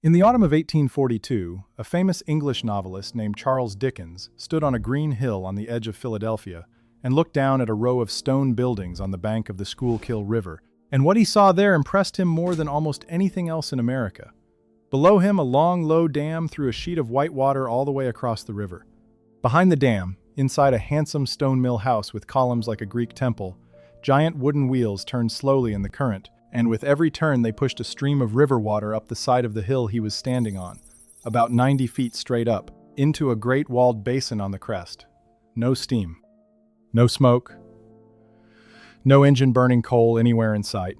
In the autumn of 1842, a famous English novelist named Charles Dickens stood on a green hill on the edge of Philadelphia and looked down at a row of stone buildings on the bank of the Schuylkill River. And what he saw there impressed him more than almost anything else in America. Below him, a long, low dam threw a sheet of white water all the way across the river. Behind the dam, inside a handsome stone mill house with columns like a Greek temple, giant wooden wheels turned slowly in the current, and with every turn they pushed a stream of river water up the side of the hill he was standing on, about 90 feet straight up, into a great walled basin on the crest. No steam. No smoke. No engine burning coal anywhere in sight.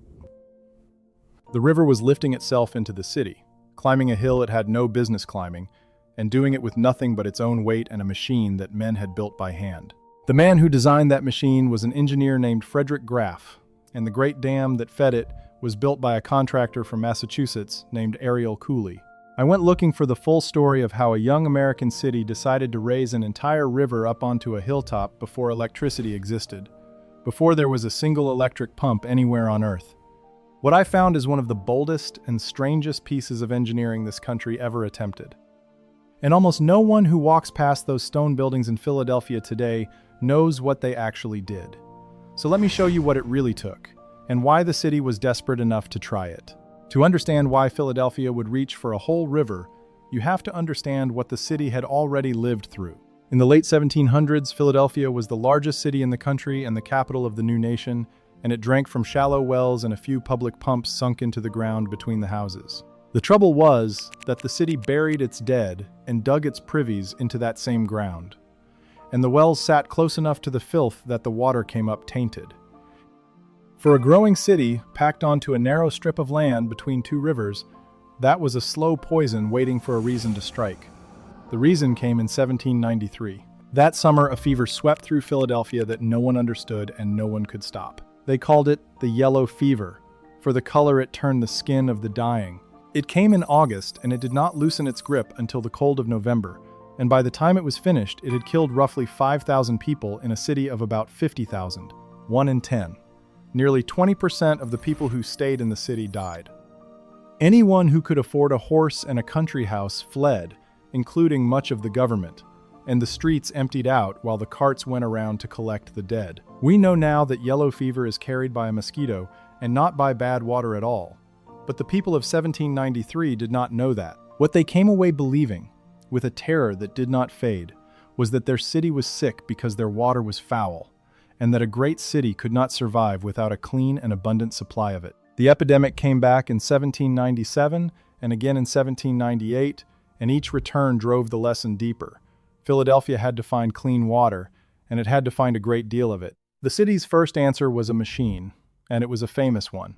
The river was lifting itself into the city, climbing a hill it had no business climbing, and doing it with nothing but its own weight and a machine that men had built by hand. The man who designed that machine was an engineer named Frederick Graff, and the great dam that fed it was built by a contractor from Massachusetts named Ariel Cooley. I went looking for the full story of how a young American city decided to raise an entire river up onto a hilltop before electricity existed, before there was a single electric pump anywhere on Earth. What I found is one of the boldest and strangest pieces of engineering this country ever attempted. And almost no one who walks past those stone buildings in Philadelphia today knows what they actually did. So let me show you what it really took, and why the city was desperate enough to try it. To understand why Philadelphia would reach for a whole river, you have to understand what the city had already lived through. In the late 1700s, Philadelphia was the largest city in the country and the capital of the new nation, and it drank from shallow wells and a few public pumps sunk into the ground between the houses. The trouble was that the city buried its dead and dug its privies into that same ground, and the wells sat close enough to the filth that the water came up tainted. For a growing city packed onto a narrow strip of land between two rivers, that was a slow poison waiting for a reason to strike. The reason came in 1793. That summer, a fever swept through Philadelphia that no one understood and no one could stop. They called it the yellow fever, for the color it turned the skin of the dying. It came in August, and it did not loosen its grip until the cold of November, and by the time it was finished, it had killed roughly 5,000 people in a city of about 50,000, 1 in 10. Nearly 20% of the people who stayed in the city died. Anyone who could afford a horse and a country house fled, including much of the government, and the streets emptied out while the carts went around to collect the dead. We know now that yellow fever is carried by a mosquito and not by bad water at all. But the people of 1793 did not know that. What they came away believing, with a terror that did not fade, was that their city was sick because their water was foul, and that a great city could not survive without a clean and abundant supply of it. The epidemic came back in 1797 and again in 1798, and each return drove the lesson deeper. Philadelphia had to find clean water, and it had to find a great deal of it. The city's first answer was a machine, and it was a famous one.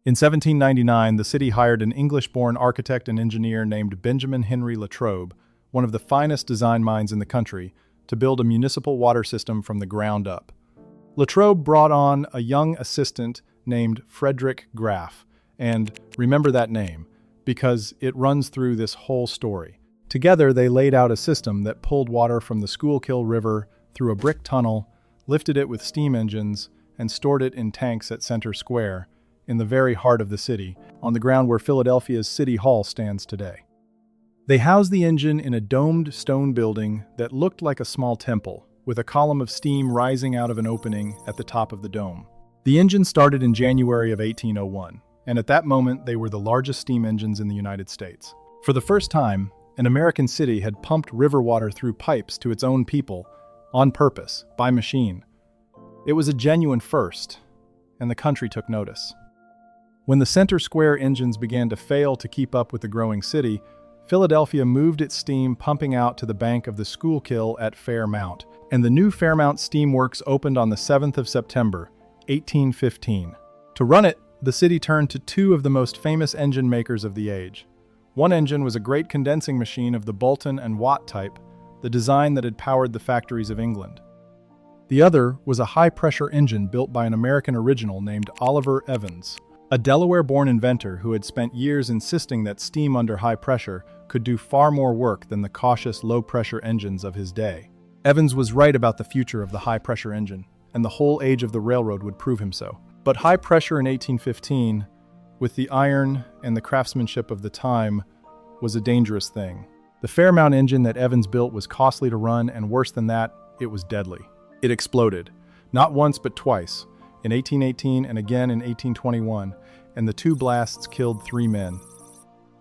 In 1799, the city hired an English-born architect and engineer named Benjamin Henry Latrobe, one of the finest design minds in the country, to build a municipal water system from the ground up. Latrobe brought on a young assistant named Frederick Graff, and remember that name, because it runs through this whole story. Together, they laid out a system that pulled water from the Schuylkill River through a brick tunnel, lifted it with steam engines, and stored it in tanks at Center Square, in the very heart of the city, on the ground where Philadelphia's City Hall stands today. They housed the engine in a domed stone building that looked like a small temple, with a column of steam rising out of an opening at the top of the dome. The engine started in January of 1801, and at that moment they were the largest steam engines in the United States. For the first time, an American city had pumped river water through pipes to its own people, on purpose, by machine. It was a genuine first, and the country took notice. When the Center Square engines began to fail to keep up with the growing city, Philadelphia moved its steam pumping out to the bank of the Schuylkill at Fairmount, and the new Fairmount Steam Works opened on the 7th of September, 1815. To run it, the city turned to two of the most famous engine makers of the age. One engine was a great condensing machine of the Boulton and Watt type, the design that had powered the factories of England. The other was a high-pressure engine built by an American original named Oliver Evans, a Delaware-born inventor who had spent years insisting that steam under high pressure could do far more work than the cautious low-pressure engines of his day. Evans was right about the future of the high-pressure engine, and the whole age of the railroad would prove him so. But high pressure in 1815 with the iron and the craftsmanship of the time, was a dangerous thing. The Fairmount engine that Evans built was costly to run, and worse than that, it was deadly. It exploded, not once but twice, in 1818 and again in 1821, and the two blasts killed 3 men.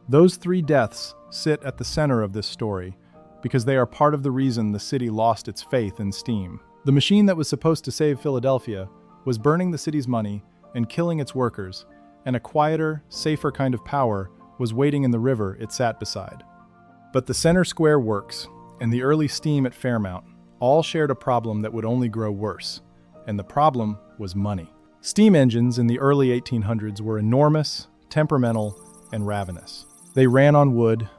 Those 3 deaths sit at the center of this story because they are part of the reason the city lost its faith in steam. The machine that was supposed to save Philadelphia was burning the city's money and killing its workers, and a quieter, safer kind of power was waiting in the river it sat beside. But the center square works, and the early steam at Fairmount all shared a problem that would only grow worse, and the problem was money. Steam engines in the early 1800s were enormous, temperamental, and ravenous. They ran on wood,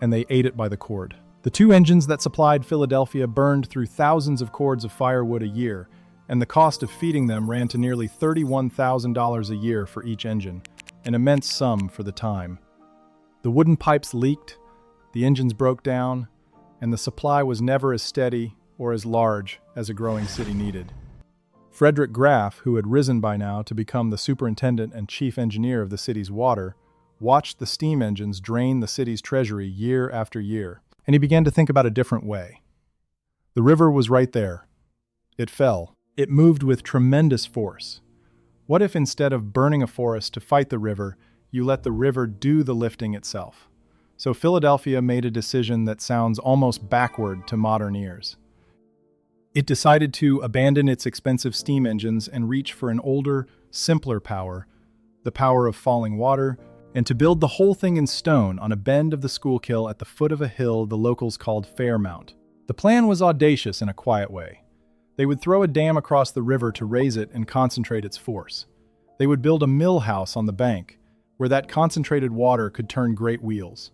and they ate it by the cord. The 2 engines that supplied Philadelphia burned through thousands of cords of firewood a year, and the cost of feeding them ran to nearly $31,000 a year for each engine, an immense sum for the time. The wooden pipes leaked, the engines broke down, and the supply was never as steady or as large as a growing city needed. Frederick Graff, who had risen by now to become the superintendent and chief engineer of the city's water, watched the steam engines drain the city's treasury year after year, and he began to think about a different way. The river was right there. It fell. It moved with tremendous force. What if instead of burning a forest to fight the river, you let the river do the lifting itself? So Philadelphia made a decision that sounds almost backward to modern ears. It decided to abandon its expensive steam engines and reach for an older, simpler power, the power of falling water, and to build the whole thing in stone on a bend of the Schuylkill at the foot of a hill the locals called Fairmount. The plan was audacious in a quiet way. They would throw a dam across the river to raise it and concentrate its force. They would build a mill house on the bank, where that concentrated water could turn great wheels.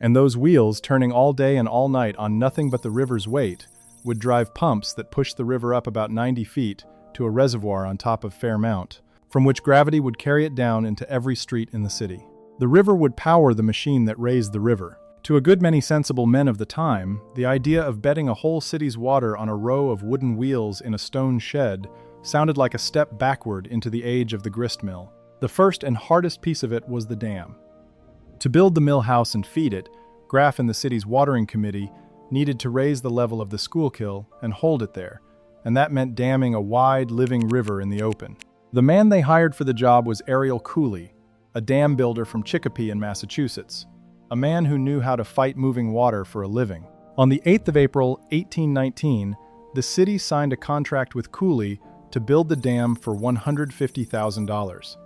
And those wheels, turning all day and all night on nothing but the river's weight, would drive pumps that pushed the river up about 90 feet to a reservoir on top of Fairmount, from which gravity would carry it down into every street in the city. The river would power the machine that raised the river. To a good many sensible men of the time, the idea of betting a whole city's water on a row of wooden wheels in a stone shed sounded like a step backward into the age of the grist mill. The first and hardest piece of it was the dam. To build the mill house and feed it, Graff and the city's watering committee needed to raise the level of the Schuylkill and hold it there, and that meant damming a wide, living river in the open. The man they hired for the job was Ariel Cooley, a dam builder from Chicopee in Massachusetts, a man who knew how to fight moving water for a living. On the 8th of April, 1819, the city signed a contract with Cooley to build the dam for $150,000.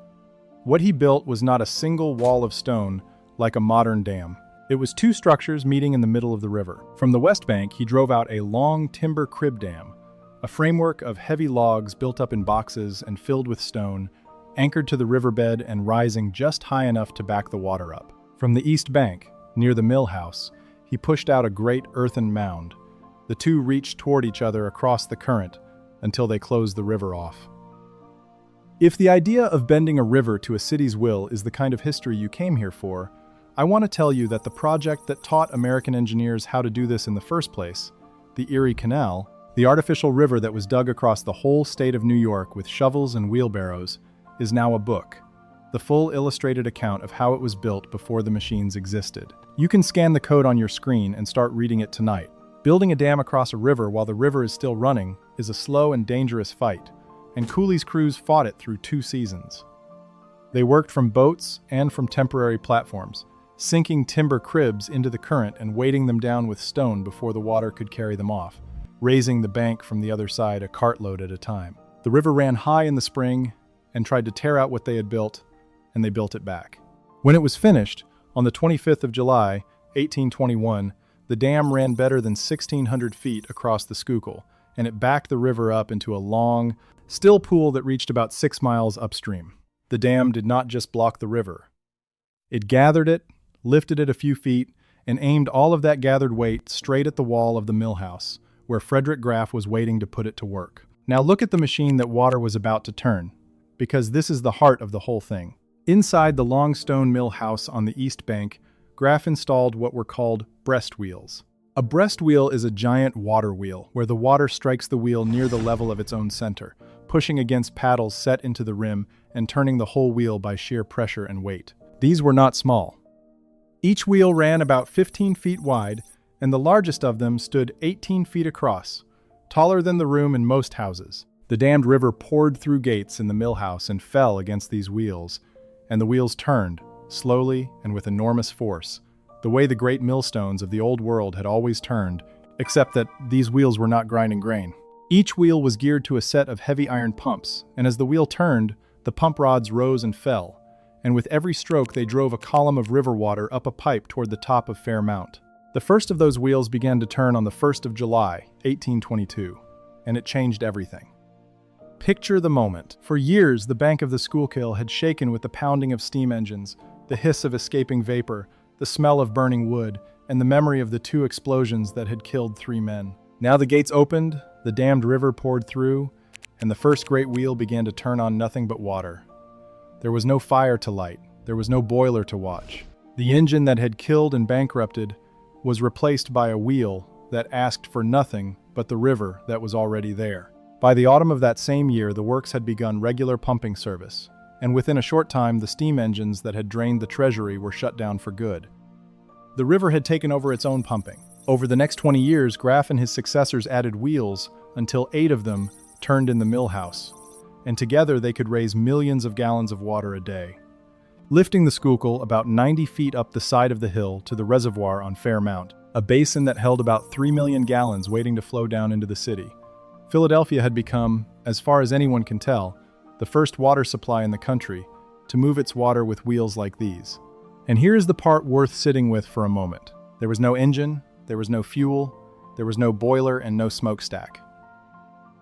What he built was not a single wall of stone like a modern dam. It was 2 structures meeting in the middle of the river. From the west bank, he drove out a long timber crib dam, a framework of heavy logs built up in boxes and filled with stone, anchored to the riverbed and rising just high enough to back the water up. From the east bank, near the mill house, he pushed out a great earthen mound. The 2 reached toward each other across the current until they closed the river off. If the idea of bending a river to a city's will is the kind of history you came here for, I want to tell you that the project that taught American engineers how to do this in the first place, the Erie Canal, the artificial river that was dug across the whole state of New York with shovels and wheelbarrows, is now a book, the full illustrated account of how it was built before the machines existed. You can scan the code on your screen and start reading it tonight. Building a dam across a river while the river is still running is a slow and dangerous fight, and Cooley's crews fought it through 2 seasons. They worked from boats and from temporary platforms, sinking timber cribs into the current and weighting them down with stone before the water could carry them off, raising the bank from the other side a cartload at a time. The river ran high in the spring and tried to tear out what they had built, and they built it back. When it was finished, on the 25th of July, 1821, the dam ran better than 1,600 feet across the Schuylkill, and it backed the river up into a long, still pool that reached about 6 miles upstream. The dam did not just block the river. It gathered it, lifted it a few feet, and aimed all of that gathered weight straight at the wall of the mill house, where Frederick Graff was waiting to put it to work. Now look at the machine that water was about to turn, because this is the heart of the whole thing. Inside the long stone mill house on the east bank, Graff installed what were called breast wheels. A breast wheel is a giant water wheel, where the water strikes the wheel near the level of its own center, pushing against paddles set into the rim and turning the whole wheel by sheer pressure and weight. These were not small. Each wheel ran about 15 feet wide, and the largest of them stood 18 feet across, taller than the room in most houses. The dammed river poured through gates in the mill house and fell against these wheels, and the wheels turned, slowly and with enormous force, the way the great millstones of the old world had always turned, except that these wheels were not grinding grain. Each wheel was geared to a set of heavy iron pumps, and as the wheel turned, the pump rods rose and fell, and with every stroke they drove a column of river water up a pipe toward the top of Fairmount. The first of those wheels began to turn on the 1st of July, 1822, and it changed everything. Picture the moment. For years, the bank of the Schuylkill had shaken with the pounding of steam engines, the hiss of escaping vapor, the smell of burning wood, and the memory of the 2 explosions that had killed 3 men. Now the gates opened, the dammed river poured through, and the first great wheel began to turn on nothing but water. There was no fire to light, there was no boiler to watch. The engine that had killed and bankrupted was replaced by a wheel that asked for nothing but the river that was already there. By the autumn of that same year, the works had begun regular pumping service, and within a short time the steam engines that had drained the treasury were shut down for good. The river had taken over its own pumping. Over the next 20 years, Graff and his successors added wheels until 8 of them turned in the mill house, and together they could raise millions of gallons of water a day, lifting the Schuylkill about 90 feet up the side of the hill to the reservoir on Fairmount, a basin that held about 3 million gallons waiting to flow down into the city. Philadelphia had become, as far as anyone can tell, the first water supply in the country to move its water with wheels like these. And here is the part worth sitting with for a moment. There was no engine, there was no fuel, there was no boiler and no smokestack.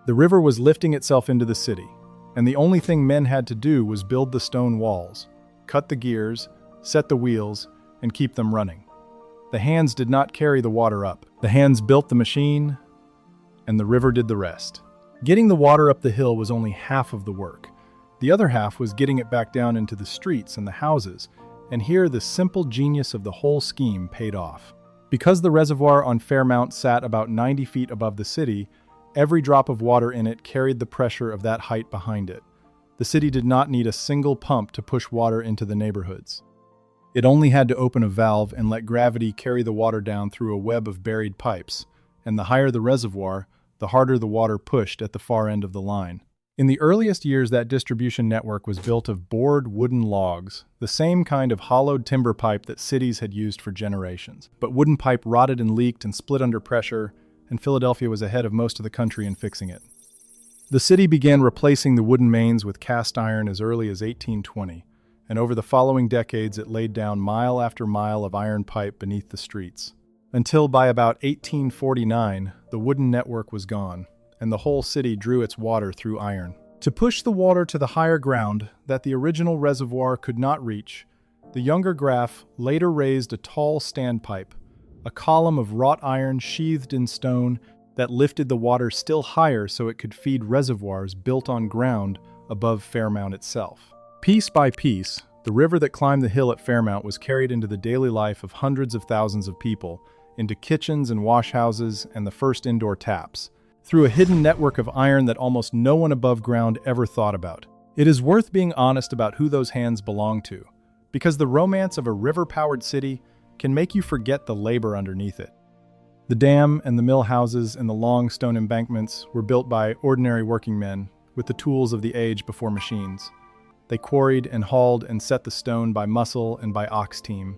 The river was lifting itself into the city, and the only thing men had to do was build the stone walls, cut the gears, set the wheels, and keep them running. The hands did not carry the water up. The hands built the machine, and the river did the rest. Getting the water up the hill was only half of the work. The other half was getting it back down into the streets and the houses, and here the simple genius of the whole scheme paid off. Because the reservoir on Fairmount sat about 90 feet above the city, every drop of water in it carried the pressure of that height behind it. The city did not need a single pump to push water into the neighborhoods. It only had to open a valve and let gravity carry the water down through a web of buried pipes, and the higher the reservoir, the harder the water pushed at the far end of the line. In the earliest years, that distribution network was built of bored wooden logs, the same kind of hollowed timber pipe that cities had used for generations. But wooden pipe rotted and leaked and split under pressure, and Philadelphia was ahead of most of the country in fixing it. The city began replacing the wooden mains with cast iron as early as 1820, and over the following decades it laid down mile after mile of iron pipe beneath the streets. Until by about 1849, the wooden network was gone, and the whole city drew its water through iron. To push the water to the higher ground that the original reservoir could not reach, the younger Graff later raised a tall standpipe, a column of wrought iron sheathed in stone that lifted the water still higher so it could feed reservoirs built on ground above Fairmount itself. Piece by piece, the river that climbed the hill at Fairmount was carried into the daily life of hundreds of thousands of people, into kitchens and washhouses and the first indoor taps, through a hidden network of iron that almost no one above ground ever thought about. It is worth being honest about who those hands belong to, because the romance of a river-powered city can make you forget the labor underneath it. The dam and the mill houses and the long stone embankments were built by ordinary working men with the tools of the age before machines. They quarried and hauled and set the stone by muscle and by ox team.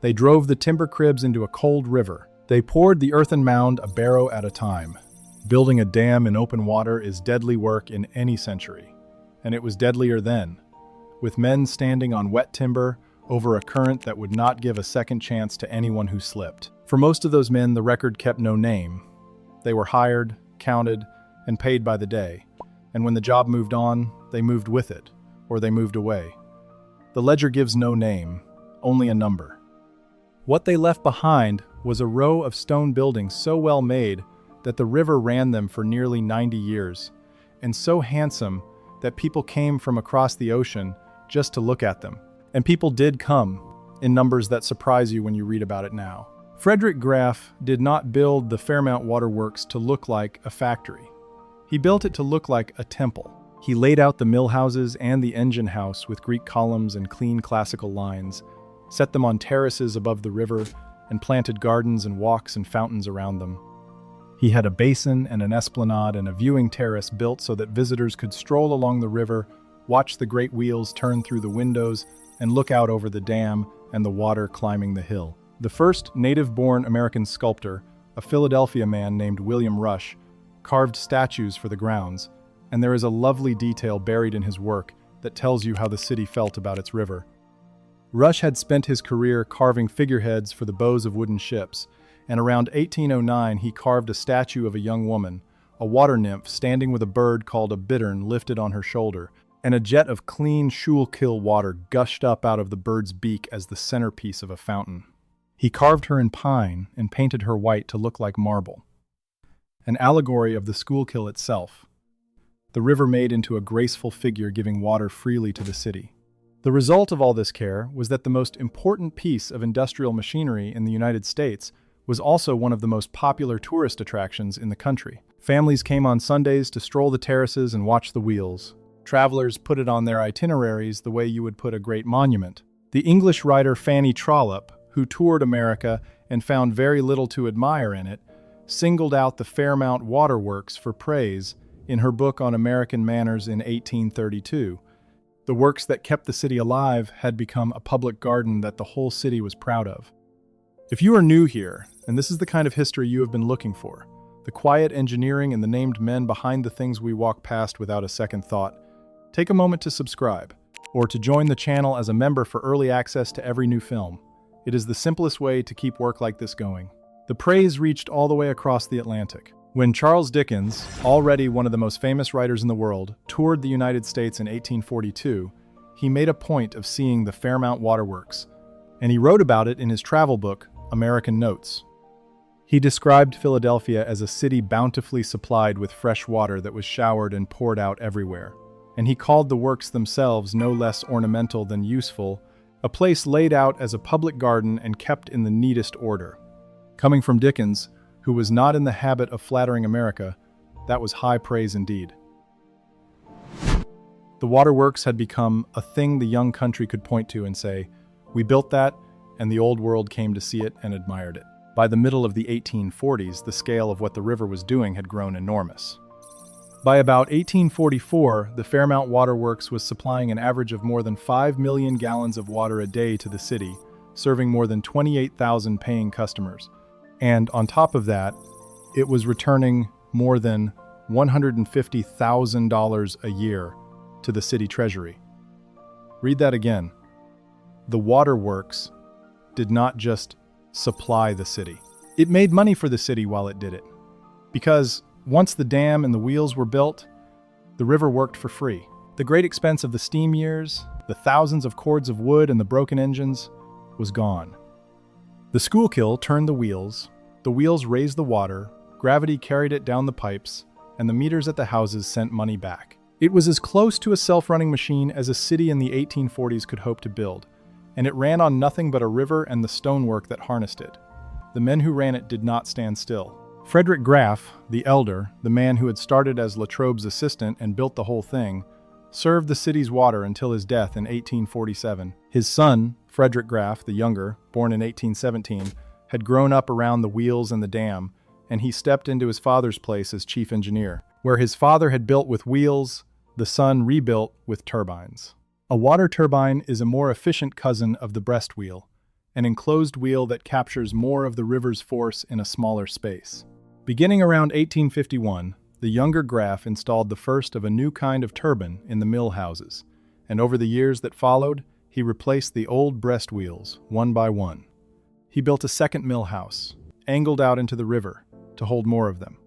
They drove the timber cribs into a cold river. They poured the earthen mound a barrow at a time. Building a dam in open water is deadly work in any century, and it was deadlier then, with men standing on wet timber over a current that would not give a second chance to anyone who slipped. For most of those men, the record kept no name. They were hired, counted, and paid by the day, and when the job moved on, they moved with it, or they moved away. The ledger gives no name, only a number. What they left behind was a row of stone buildings so well made that the river ran them for nearly 90 years, and so handsome that people came from across the ocean just to look at them. And people did come, in numbers that surprise you when you read about it now. Frederick Graff did not build the Fairmount Waterworks to look like a factory. He built it to look like a temple. He laid out the mill houses and the engine house with Greek columns and clean classical lines, set them on terraces above the river, and planted gardens and walks and fountains around them. He had a basin and an esplanade and a viewing terrace built so that visitors could stroll along the river, watch the great wheels turn through the windows, and look out over the dam and the water climbing the hill. The first native-born American sculptor, a Philadelphia man named William Rush, carved statues for the grounds, and there is a lovely detail buried in his work that tells you how the city felt about its river. Rush had spent his career carving figureheads for the bows of wooden ships, and around 1809 he carved a statue of a young woman, a water nymph standing with a bird called a bittern lifted on her shoulder, and a jet of clean Schuylkill water gushed up out of the bird's beak as the centerpiece of a fountain. He carved her in pine and painted her white to look like marble, an allegory of the Schuylkill itself, the river made into a graceful figure giving water freely to the city. The result of all this care was that the most important piece of industrial machinery in the United States was also one of the most popular tourist attractions in the country. Families came on Sundays to stroll the terraces and watch the wheels. Travelers put it on their itineraries the way you would put a great monument. The English writer Fanny Trollope, who toured America and found very little to admire in it, singled out the Fairmount Waterworks for praise in her book on American manners in 1832. The works that kept the city alive had become a public garden that the whole city was proud of. If you are new here, and this is the kind of history you have been looking for, the quiet engineering and the named men behind the things we walk past without a second thought, take a moment to subscribe, or to join the channel as a member for early access to every new film. It is the simplest way to keep work like this going. The praise reached all the way across the Atlantic. When Charles Dickens, already one of the most famous writers in the world, toured the United States in 1842, he made a point of seeing the Fairmount Waterworks, and he wrote about it in his travel book, American Notes. He described Philadelphia as a city bountifully supplied with fresh water that was showered and poured out everywhere, and he called the works themselves no less ornamental than useful, a place laid out as a public garden and kept in the neatest order. Coming from Dickens, who was not in the habit of flattering America, that was high praise indeed. The waterworks had become a thing the young country could point to and say, "We built that," and the old world came to see it and admired it. By the middle of the 1840s, the scale of what the river was doing had grown enormous. By about 1844, the Fairmount Waterworks was supplying an average of more than 5 million gallons of water a day to the city, serving more than 28,000 paying customers. And on top of that, it was returning more than $150,000 a year to the city treasury. Read that again. The waterworks did not just supply the city. It made money for the city while it did it. Because once the dam and the wheels were built, the river worked for free. The great expense of the steam years, the thousands of cords of wood and the broken engines was gone. The Schuylkill turned the wheels raised the water, gravity carried it down the pipes, and the meters at the houses sent money back. It was as close to a self-running machine as a city in the 1840s could hope to build, and it ran on nothing but a river and the stonework that harnessed it. The men who ran it did not stand still. Frederick Graff, the elder, the man who had started as Latrobe's assistant and built the whole thing, served the city's water until his death in 1847. His son, Frederick Graff, the younger, born in 1817, had grown up around the wheels and the dam, and he stepped into his father's place as chief engineer. Where his father had built with wheels, the son rebuilt with turbines. A water turbine is a more efficient cousin of the breast wheel, an enclosed wheel that captures more of the river's force in a smaller space. Beginning around 1851, the younger Graff installed the first of a new kind of turbine in the mill houses, and over the years that followed, he replaced the old breast wheels one by one. He built a second mill house, angled out into the river, to hold more of them.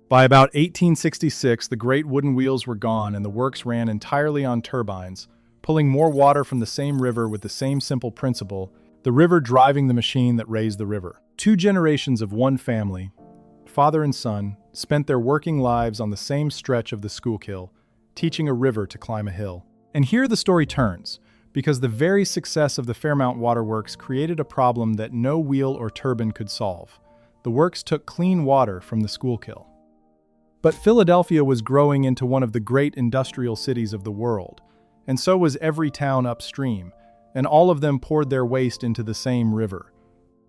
By about 1866, the great wooden wheels were gone and the works ran entirely on turbines, pulling more water from the same river with the same simple principle, the river driving the machine that raised the river. 2 generations of one family, father and son, spent their working lives on the same stretch of the Schuylkill, teaching a river to climb a hill. And here the story turns, because the very success of the Fairmount Waterworks created a problem that no wheel or turbine could solve. The works took clean water from the Schuylkill. But Philadelphia was growing into one of the great industrial cities of the world, and so was every town upstream, and all of them poured their waste into the same river.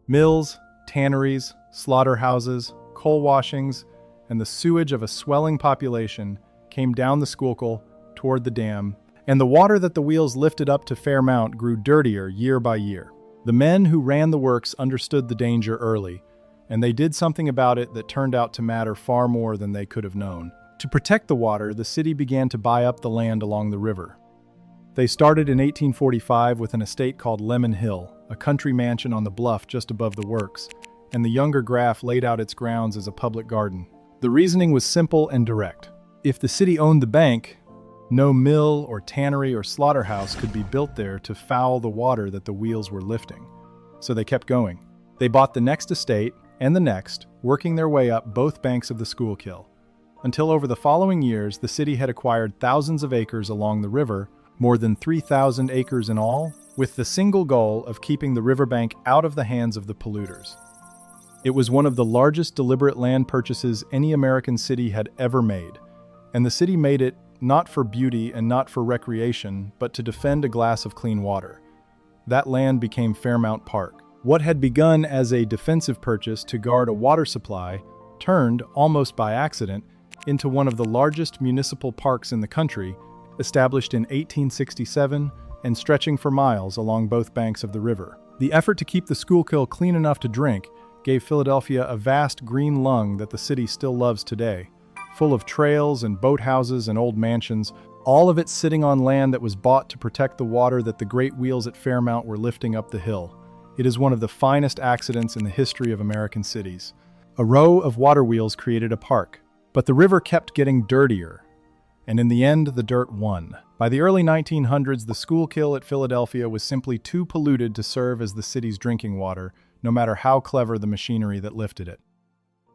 Mills, tanneries, slaughterhouses, coal washings, and the sewage of a swelling population came down the Schuylkill toward the dam, and the water that the wheels lifted up to Fairmount grew dirtier year by year. The men who ran the works understood the danger early, and they did something about it that turned out to matter far more than they could have known. To protect the water, the city began to buy up the land along the river. They started in 1845 with an estate called Lemon Hill, a country mansion on the bluff just above the works, and the younger Graff laid out its grounds as a public garden. The reasoning was simple and direct. If the city owned the bank, no mill or tannery or slaughterhouse could be built there to foul the water that the wheels were lifting. So they kept going. They bought the next estate and the next, working their way up both banks of the Schuylkill, until over the following years the city had acquired thousands of acres along the river, more than 3,000 acres in all, with the single goal of keeping the riverbank out of the hands of the polluters. It was one of the largest deliberate land purchases any American city had ever made, and the city made it not for beauty and not for recreation, but to defend a glass of clean water. That land became Fairmount Park. What had begun as a defensive purchase to guard a water supply turned, almost by accident, into one of the largest municipal parks in the country, established in 1867 and stretching for miles along both banks of the river. The effort to keep the Schuylkill clean enough to drink gave Philadelphia a vast green lung that the city still loves today, full of trails and boathouses and old mansions, all of it sitting on land that was bought to protect the water that the great wheels at Fairmount were lifting up the hill. It is one of the finest accidents in the history of American cities. A row of water wheels created a park, but the river kept getting dirtier, and in the end the dirt won. By the early 1900s, the Schuylkill at Philadelphia was simply too polluted to serve as the city's drinking water, no matter how clever the machinery that lifted it.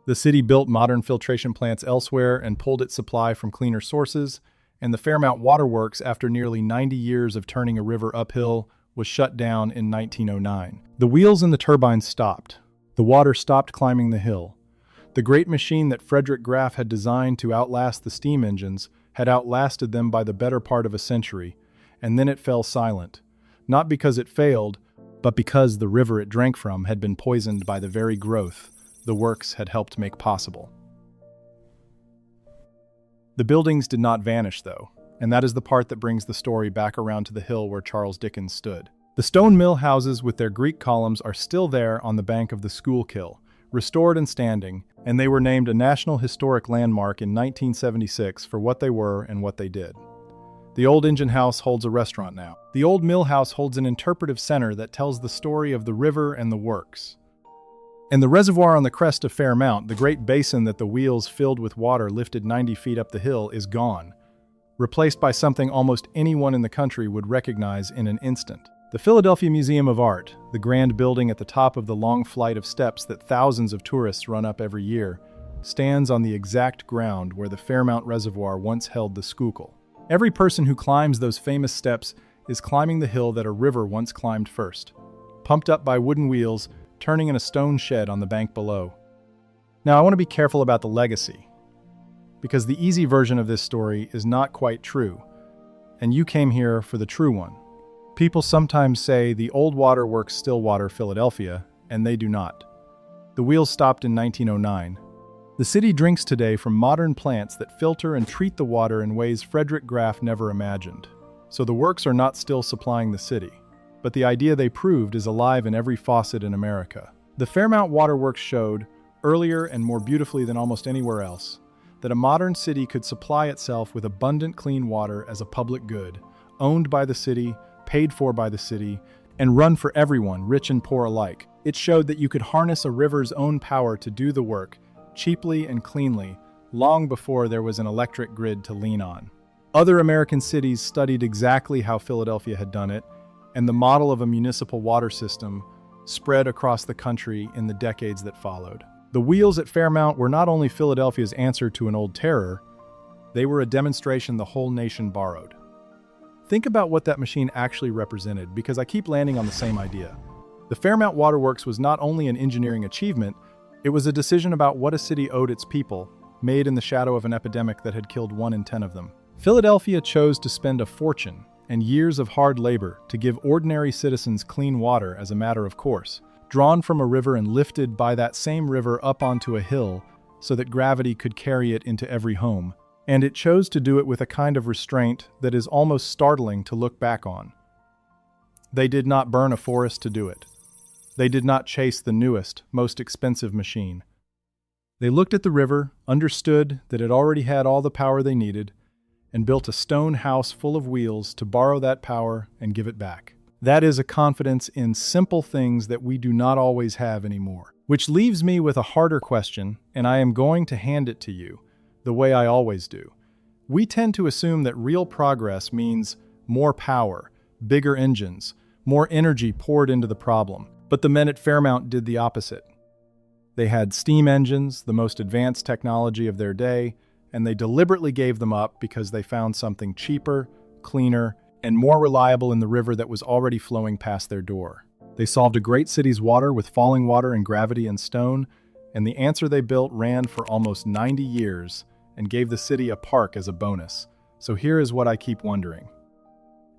The city built modern filtration plants elsewhere and pulled its supply from cleaner sources, and the Fairmount Waterworks, after nearly 90 years of turning a river uphill, was shut down in 1909. The wheels and the turbines stopped. The water stopped climbing the hill. The great machine that Frederick Graff had designed to outlast the steam engines had outlasted them by the better part of a century, and then it fell silent, not because it failed, but because the river it drank from had been poisoned by the very growth the works had helped make possible. The buildings did not vanish, though, and that is the part that brings the story back around to the hill where Charles Dickens stood. The stone mill houses with their Greek columns are still there on the bank of the Schuylkill, restored and standing, and they were named a National Historic Landmark in 1976 for what they were and what they did. The old engine house holds a restaurant now. The old mill house holds an interpretive center that tells the story of the river and the works. And the reservoir on the crest of Fairmount, the great basin that the wheels filled with water lifted 90 feet up the hill, is gone, replaced by something almost anyone in the country would recognize in an instant. The Philadelphia Museum of Art, the grand building at the top of the long flight of steps that thousands of tourists run up every year, stands on the exact ground where the Fairmount Reservoir once held the Schuylkill. Every person who climbs those famous steps is climbing the hill that a river once climbed first, pumped up by wooden wheels, turning in a stone shed on the bank below. Now, I want to be careful about the legacy, because the easy version of this story is not quite true, and you came here for the true one. People sometimes say the old waterworks still water Philadelphia, and they do not. The wheels stopped in 1909. The city drinks today from modern plants that filter and treat the water in ways Frederick Graff never imagined. So the works are not still supplying the city, but the idea they proved is alive in every faucet in America. The Fairmount Waterworks showed, earlier and more beautifully than almost anywhere else, that a modern city could supply itself with abundant clean water as a public good, owned by the city, paid for by the city, and run for everyone, rich and poor alike. It showed that you could harness a river's own power to do the work, cheaply and cleanly, long before there was an electric grid to lean on. Other American cities studied exactly how Philadelphia had done it, and the model of a municipal water system spread across the country in the decades that followed. The wheels at Fairmount were not only Philadelphia's answer to an old terror, they were a demonstration the whole nation borrowed. Think about what that machine actually represented, because I keep landing on the same idea. The Fairmount Waterworks was not only an engineering achievement, it was a decision about what a city owed its people, made in the shadow of an epidemic that had killed 1 in 10 of them. Philadelphia chose to spend a fortune and years of hard labor to give ordinary citizens clean water as a matter of course, drawn from a river and lifted by that same river up onto a hill so that gravity could carry it into every home. And it chose to do it with a kind of restraint that is almost startling to look back on. They did not burn a forest to do it. They did not chase the newest, most expensive machine. They looked at the river, understood that it already had all the power they needed, and built a stone house full of wheels to borrow that power and give it back. That is a confidence in simple things that we do not always have anymore. Which leaves me with a harder question, and I am going to hand it to you, the way I always do. We tend to assume that real progress means more power, bigger engines, more energy poured into the problem. But the men at Fairmount did the opposite. They had steam engines, the most advanced technology of their day, and they deliberately gave them up because they found something cheaper, cleaner, and more reliable in the river that was already flowing past their door. They solved a great city's water with falling water and gravity and stone, and the answer they built ran for almost 90 years and gave the city a park as a bonus. So here is what I keep wondering.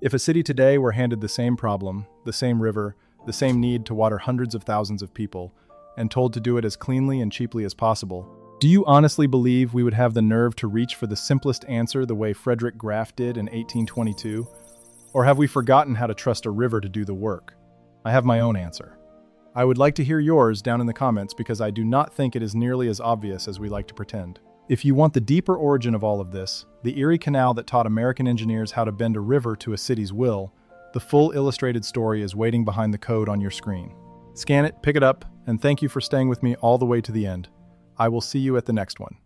If a city today were handed the same problem, the same river, the same need to water hundreds of thousands of people, and told to do it as cleanly and cheaply as possible, do you honestly believe we would have the nerve to reach for the simplest answer the way Frederick Graff did in 1822? Or have we forgotten how to trust a river to do the work? I have my own answer. I would like to hear yours down in the comments because I do not think it is nearly as obvious as we like to pretend. If you want the deeper origin of all of this, the Erie Canal that taught American engineers how to bend a river to a city's will, the full illustrated story is waiting behind the code on your screen. Scan it, pick it up, and thank you for staying with me all the way to the end. I will see you at the next one.